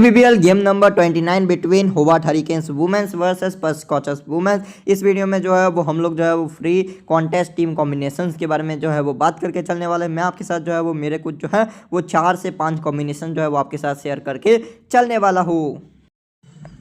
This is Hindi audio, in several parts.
BBL game number 29 between Hobart Hurricanes womens versus Perth Scorchers womens. इस वीडियो में जो है वो हम लोग जो है वो फ्री कॉन्टेस्ट टीम कॉम्बिनेशंस के बारे में जो है वो बात करके चलने वाले हैं। मैं आपके साथ जो है वो मेरे कुछ जो है वो 4 से 5 कॉम्बिनेशन जो है वो आपके साथ शेयर करके चलने वाला हूँ।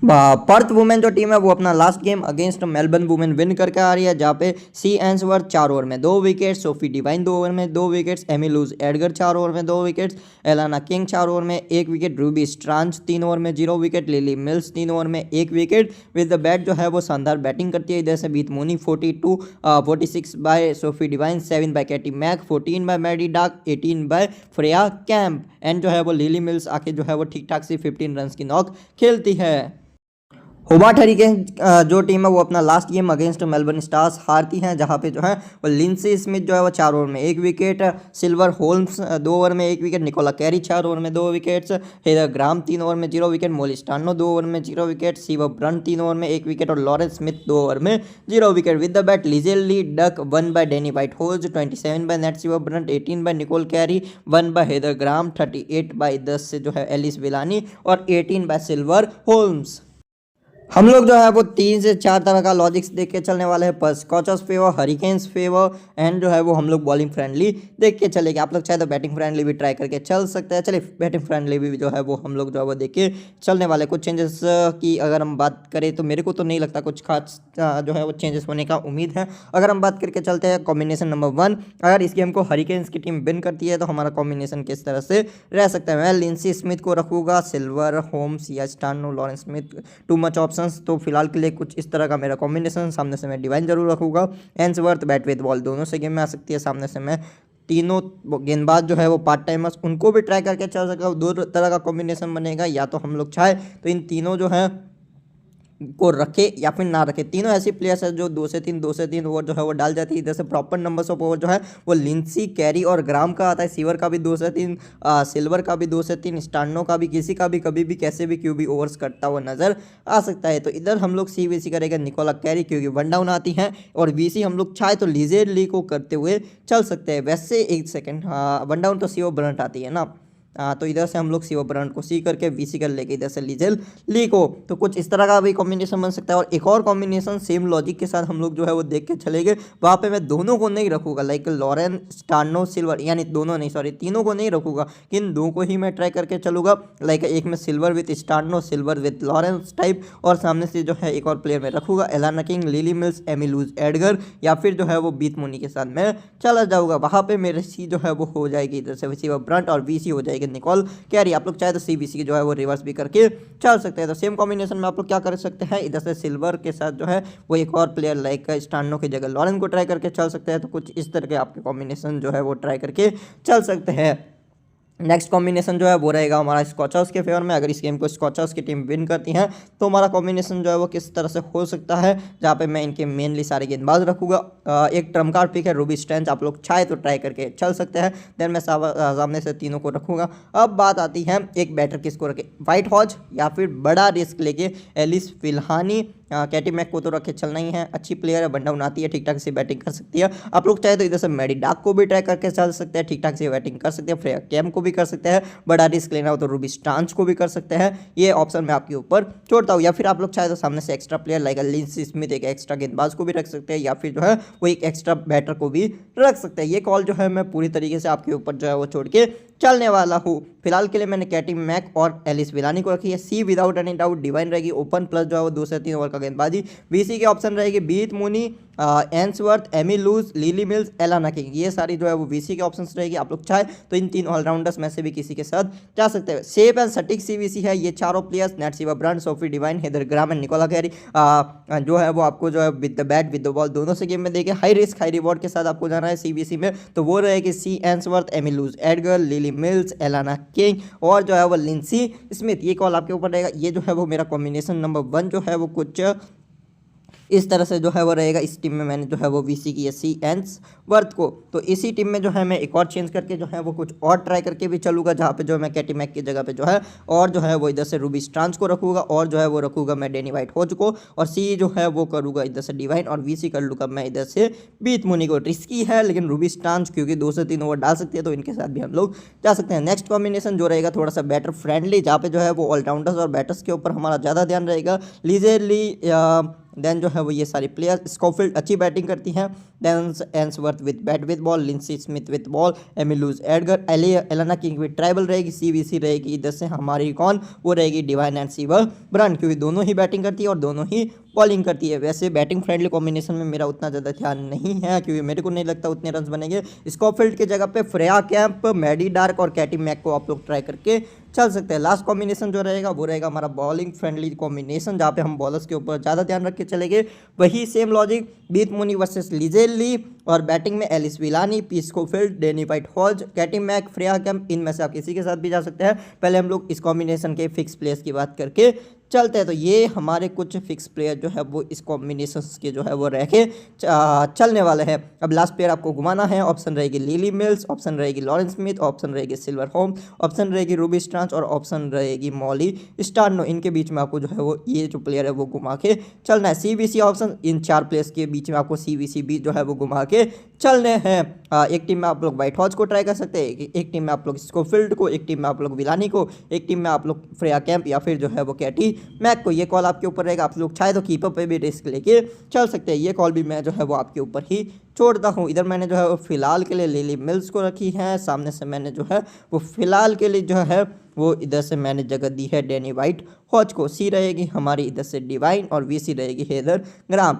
पर्थ वुमेन जो टीम है वो अपना last game against Melbourne women win करके आ रही है, जहाँ पे सी एंसवर्थ 4 ओवर में 2 विकेट, सोफी डिवाइन 2 ओवर में 2 wickets, Amy loose Edgar 4 over में 2 विकेट्स, एलाना किंग 4 ओवर में 1 विकेट, रूबी स्ट्रांज 3 ओवर में 0 विकेट, लिली मिल्स 3 ओवर में 1 विकेट। विद द बैट जो है वो शानदार बैटिंग करती है। इधर से Beth Mooney 46 by Sophie Devine, 7 by Katie Mack, 14 by Maddy Darke, 18 bye Freya camp and जो है वो लिली मिल्स आके जो है वो ठीक ठाक सी 15 रन की नॉक खेलती है। होबार्ट हरिकेन्स जो टीम है वो अपना last game against Melbourne Stars हारती हैं, जहां पे जो है वो लिंसी स्मिथ जो है वो 4 ओवर में 1 विकेट, सिल्वर होल्म्स 2 ओवर में 1 विकेट, निकोला कैरी 4 ओवर में 2 विकेट्स, हेदर ग्राम 3 ओवर में 0 विकेट, मोली स्टानो 2 ओवर में 0 विकेट, सीवर ब्रंट 3 ओवर में 1 विकेट और लॉरेंस स्मिथ 2 ओवर में 0 wicket. With the bat Lizelle Lee duck 1 by Danni Wyatt Hodge, 27 by Nat Sciver Brunt, 18 by Nicole Carey, 1 by Heather Graham, 38 by 10 से जो है एलिस विलानी और 18 बाय सिल्वर होल्म्स। हम लोग जो है वो 3 से 4 तरह का लॉजिक्स देख के चलने वाले हैं। पर scorchers favour, hurricanes favour and जो है वो हम लोग बॉलिंग फ्रेंडली देख के चलेंगे। आप लोग चाहे तो बैटिंग फ्रेंडली भी ट्राई करके चल सकते हैं। चलिए बैटिंग फ्रेंडली भी जो है वो हम लोग जो है वो देख के चलने वाले। कुछ चेंजेस की अगर हम बात करें तो मेरे को तो नहीं लगता कुछ खास जो है वो चेंजेस होने का उम्मीद है। अगर हम बात करके चलते हैं कॉम्बिनेशन नंबर 1, अगर इस गेम को हरिकेन्स की टीम विन करती है तो हमारा कॉम्बिनेशन किस तरह से रह सकता है। मैं लिंसी स्मिथ को रखूँगा, सिल्वर होम्स या Stano, Lawrence Smith too much option, तो फिलहाल के लिए कुछ इस तरह का मेरा कॉम्बिनेशन। सामने से मैं डिवाइन जरूर रखूंगा। एंसवर्थ बैट विद बॉल दोनों से गेम में आ सकती है। सामने से मैं तीनों गेंदबाज जो है वो पार्ट टाइमर्स उनको भी ट्राई करके चल सकता हूँ। 2 तरह का कॉम्बिनेशन बनेगा, या तो हम लोग चाहे तो इन तीनों जो है को रखे या फिर ना रखे। तीनों ऐसी प्लेयर्स है जो 2 से 3 ओवर जो है वो डाल जाती है। इधर से प्रॉपर नंबर्स ऑफ ओवर जो है वो लिंसी, कैरी और ग्राम का आता है। सीवर का भी 2 से 3, सिल्वर का भी 2 से 3, स्टानो का भी, किसी का भी कभी भी कैसे भी क्यों भी ओवर्स करता हुआ नजर आ सकता है। तो इधर हम लोग CVC करेगा निकोला कैरी, क्योंकि 1 डाउन आती हैं, और VC हम लोग चाहे तो लिजेल ली को करते हुए चल सकते हैं। वैसे एक सेकेंड, 1 डाउन तो सीओ ब्रंट आती है ना, तो इधर से हम लोग सीओ ब्रांड को सी करके VC कर लेके इधर से लीजेल ली को, तो कुछ इस तरह का भी कॉम्बिनेशन बन सकता है। और एक और कॉम्बिनेशन सेम लॉजिक के साथ हम लोग जो है वो देख के चलेंगे। वहाँ पे मैं दोनों को नहीं रखूँगा, लाइक लॉरेन स्टानो सिल्वर, यानी दोनों नहीं, सॉरी तीनों को नहीं रखूँगा, किन 2 को ही मैं ट्राई करके चलूँगा। लाइक एक में silver with Stano, silver with Lawrence type, और सामने से जो है एक और प्लेयर मैं रखूँगा, Alana King, Lilly Mills, Amy loose Edgar, या फिर जो है वो बीत मोनी के साथ मैं चला जाऊँगा। वहाँ पर मेरे सी जो है वो हो जाएगी इधर से सीवर ब्रांड, और VC हो जाएगी निकोल कैरी। आप लोग चाहे तो CVC की जो है वो रिवर्स भी करके चल सकते हैं। तो सेम कॉम्बिनेशन में आप लोग क्या कर सकते हैं, इधर से सिल्वर के साथ जो है वो एक और प्लेयर लाइक स्टानो की जगह लॉरेन को ट्राई करके चल सकते हैं। तो कुछ इस तरह के आपके कॉम्बिनेशन जो है वो ट्राई करके चल सकते हैं। नेक्स्ट कॉम्बिनेशन जो है वो रहेगा हमारा स्कॉचर्स के फेवर में। अगर इस गेम को स्कॉचर्स की टीम विन करती है तो हमारा कॉम्बिनेशन जो है वो किस तरह से हो सकता है, जहाँ पे मैं इनके मेनली सारे गेंदबाज रखूँगा। एक ट्रम्प कार्ड पिक है रूबी स्ट्रेंज, आप लोग चाहे तो ट्राई करके चल सकते हैं। देन मैं सामने से तीनों को रखूँगा। अब बात आती है एक बैटर किसको रखे, वाइट हॉज या फिर बड़ा रिस्क लेके एलिस विल्हानी। कैटी मैक को तो रखे चलना ही है, अच्छी प्लेयर है, 1 डाउन आती है, ठीक ठाक से बैटिंग कर सकती है। आप लोग चाहे तो इधर से मैडी डाक को भी ट्राई करके चल सकते हैं, ठीक ठाक से बैटिंग कर सकते हैं। फ्रेया कैम को भी कर सकते हैं, बड़ा रिस्क लेना हो तो रूबी स्टांच को भी कर सकते हैं। ये ऑप्शन मैं आपके ऊपर छोड़ता हूँ। या फिर आप लोग चाहे तो सामने से extra player like Linsey Smith, एक एक्स्ट्रा गेंदबाज को भी रख सकते हैं, या फिर जो है वो एक एक्स्ट्रा बैटर को भी रख सकते हैं। ये कॉल जो है मैं पूरी तरीके से आपके ऊपर जो है वो छोड़ के चलने वाला हूँ। फिलहाल के लिए मैंने कैटी मैक और एलिस विलानी को रखी है। सी विदाउट एनी डाउट डिवाइन रहेगी ओपन, प्लस जो है वो 2 से 3 ओवर का गेंदबाजी। VC के ऑप्शन रहेगी Beth Mooney, Ainsworth, Amy Luz, Lily Mills, Alana King, ये सारी जो है वो VC के ऑप्शंस रहेगी। आप लोग चाहे तो इन 3 ऑलराउंडर्स में से भी किसी के साथ जा सकते हैं। सेफ एंड सटीक CVC है ये चारों players, Nat Sciver Brunt, Sophie Devine, Heather Graham and Nicola Carey. जो है वो आपको जो है with the bat with the ball दोनों से गेम में देखे। हाई रिस्क हाई रिवॉर्ड के साथ आपको जाना है CVC में, तो वो रहेगी C Ainsworth, Amy loose Edgar, Lily Mills, Alana King और जो है वो लिंसी स्मिथ। ये कॉल आपके ऊपर रहेगा। ये जो है वो मेरा कॉम्बिनेशन नंबर 1 जो है वो कुछ इस तरह से जो है वो रहेगा। इस टीम में मैंने जो है वो वीसी की सी एंसवर्थ को, तो इसी टीम में जो है मैं एक और चेंज करके जो है वो कुछ और ट्राई करके भी चलूँगा, जहाँ पे जो मैं कैटी मैक की जगह पे जो है और जो है वो इधर से रूबी स्ट्रांज को रखूँगा और जो है वो रखूँगा मैं डैनी वाइट होज को, और सी जो है वो करूँगा इधर से डिवाइन, और वीसी कर लूँगा मैं इधर से बीत मुनी को। रिस्की है लेकिन रूबी स्ट्रांज क्योंकि 2 से 3 ओवर डाल सकती है, तो इनके साथ भी हम लोग जा सकते हैं। नेक्स्ट कॉम्बिनेशन जो रहेगा थोड़ा सा बैटर फ्रेंडली, जहाँ पे जो है वो ऑलराउंडर्स और बैटर्स के ऊपर हमारा ज़्यादा ध्यान रहेगा। लीजेली देन जो है वो ये सारी प्लेयर, स्कॉफील्ड अच्छी बैटिंग करती हैं, then Ainsworth with bat with ball, Lindsay Smith with ball, Amy Luz Edgar, Elena King with tribal रहेगी, सीवीसी रहेगी इधर से हमारी कौन, वो रहेगी डिवाइन एंड सीवर ब्रांड, क्योंकि दोनों ही बैटिंग करती है और दोनों ही बॉलिंग करती है। वैसे बैटिंग फ्रेंडली कॉम्बिनेशन में मेरा उतना ज़्यादा ध्यान नहीं है, क्योंकि मेरे को नहीं लगता उतने रन बनेंगे। स्कॉफील्ड की जगह पे फ्रेया कैंप, मैडी डार्क और कैटी मैक को आप लोग ट्राई करके चल सकते हैं। लास्ट कॉम्बिनेशन जो रहेगा वो रहेगा हमारा बॉलिंग फ्रेंडली कॉम्बिनेशन, जहाँ पे हम बॉलर्स के ऊपर ज़्यादा ध्यान रख के चलेंगे। वही सेम लॉजिक, बीत मुनी वर्सेस लिजेली, और बैटिंग में Elyse Villani, P Scholfield, Danni Wyatt Hodge, Katie Mack, Freya Kemp, इनमें से आप किसी के साथ भी जा सकते हैं। पहले हम लोग इस कॉम्बिनेशन के फिक्स प्लेयर्स की बात करके चलते हैं। तो ये हमारे कुछ फिक्स प्लेयर जो है वो इस कॉम्बिनेशंस के जो है वो रह के चलने वाले हैं। अब लास्ट प्लेयर आपको घुमाना है। ऑप्शन रहेगी लिली मिल्स, ऑप्शन रहेगी लॉरेंस स्मिथ, ऑप्शन रहेगी सिल्वर होम, ऑप्शन रहेगी रूबी स्ट्रांज और ऑप्शन रहेगी मॉली स्टार्नो। इनके बीच में आपको जो है वो ये जो प्लेयर है वो घुमा के चलना है। सीवीसी ऑप्शन, इन 4 प्लेयर्स के बीच में आपको सीवीसी भी जो है वो घुमा के चलने हैं। एक टीम में आप लोग वाइट हॉज को ट्राई कर सकते हैं, एक टीम में आप लोग स्कॉफील्ड को, एक टीम में आप लोग विलानी को, एक टीम में आप लोग फ्रेया कैंप या फिर जो है वो कैटी मैक को। ये कॉल आपके ऊपर रहेगा, आप लोग चाहे तो कीपर पे भी रिस्क लेके चल सकते हैं। ये कॉल भी मैं जो है वो आपके ऊपर ही छोड़ता हूँ। इधर मैंने जो है वो फिलहाल के लिए लिली मिल्स को रखी है, सामने से मैंने जो है वो फिलहाल के लिए जो है वो इधर से मैंने जगह दी है डैनी वाइट हॉज को। सी रहेगी हमारी इधर से डिवाइन और वीसी रहेगी हेदर ग्राम।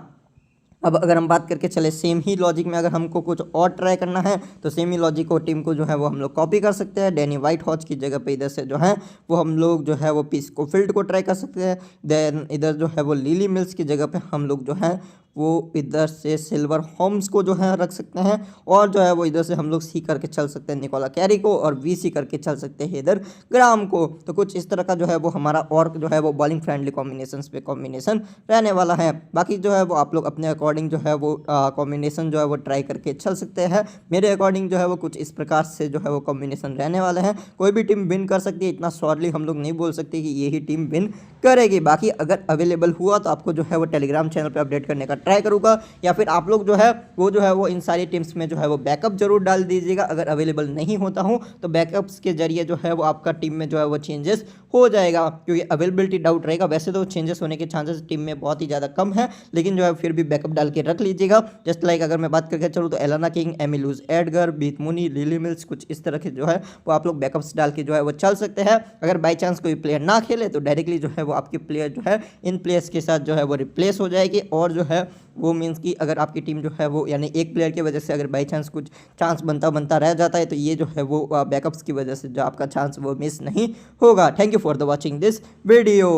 अब अगर हम बात करके चले सेम ही लॉजिक में, अगर हमको कुछ और ट्राई करना है तो सेम ही लॉजिक को टीम को जो है वो हम लोग कॉपी कर सकते हैं। डैनी वाइट हॉज की जगह पे इधर से जो है वो हम लोग जो है वो पी स्कॉफील्ड को ट्राई कर सकते हैं। देन इधर जो है वो लिली मिल्स की जगह पे हम लोग जो है वो इधर से सिल्वर होम्स को जो है रख सकते हैं, और जो है वो इधर से हम लोग सी करके चल सकते हैं निकोला कैरी को, और वी सी करके चल सकते हैं इधर ग्राम को। तो कुछ इस तरह का जो है वो हमारा और जो है वो बॉलिंग फ्रेंडली कॉम्बिनेशंस पे कॉम्बिनेशन रहने वाला है। बाकी जो है वो आप लोग अपने अकॉर्डिंग जो है वो कॉम्बिनेशन जो है वो ट्राई करके चल सकते हैं। मेरे अकॉर्डिंग जो है वो कुछ इस प्रकार से जो है वो कॉम्बिनेशन रहने वाले हैं। कोई भी टीम विन कर सकती है, इतना शॉर्टली हम लोग नहीं बोल सकते कि यही टीम विन करेगी। बाकी अगर अवेलेबल हुआ तो आपको जो है वो टेलीग्राम चैनल पर अपडेट करने का ट्राई करूँगा, या फिर आप लोग जो है वो इन सारी टीम्स में जो है वो बैकअप जरूर डाल दीजिएगा। अगर अवेलेबल नहीं होता हूँ तो बैकअप्स के जरिए जो है वो आपका टीम में जो है वो चेंजेस हो जाएगा, क्योंकि अवेलेबिलिटी डाउट रहेगा। वैसे तो चेंजेस होने के चांसेस टीम में बहुत ही ज़्यादा कम है, लेकिन जो है फिर भी बैकअप डाल के रख लीजिएगा। जस्ट लाइक अगर मैं बात करके चलूँ तो एलेना किंग, एमिलूज एडगर, बीत मुनी, लिली मिल्स, कुछ इस तरह के जो है वो आप लोग बैकअप्स डाल के जो है वो चल सकते हैं। अगर बाई चांस कोई प्लेयर ना खेले तो डायरेक्टली जो है वो आपके प्लेयर जो है इन प्लेयर्स के साथ जो है वो रिप्लेस हो जाएगी, और जो है वो मीन्स कि अगर आपकी टीम जो है वो यानी एक प्लेयर की वजह से अगर बाई चांस कुछ चांस बनता रह जाता है तो ये जो है वो बैकअप्स की वजह से जो आपका चांस वो मिस नहीं होगा। Thank you for the watching this video.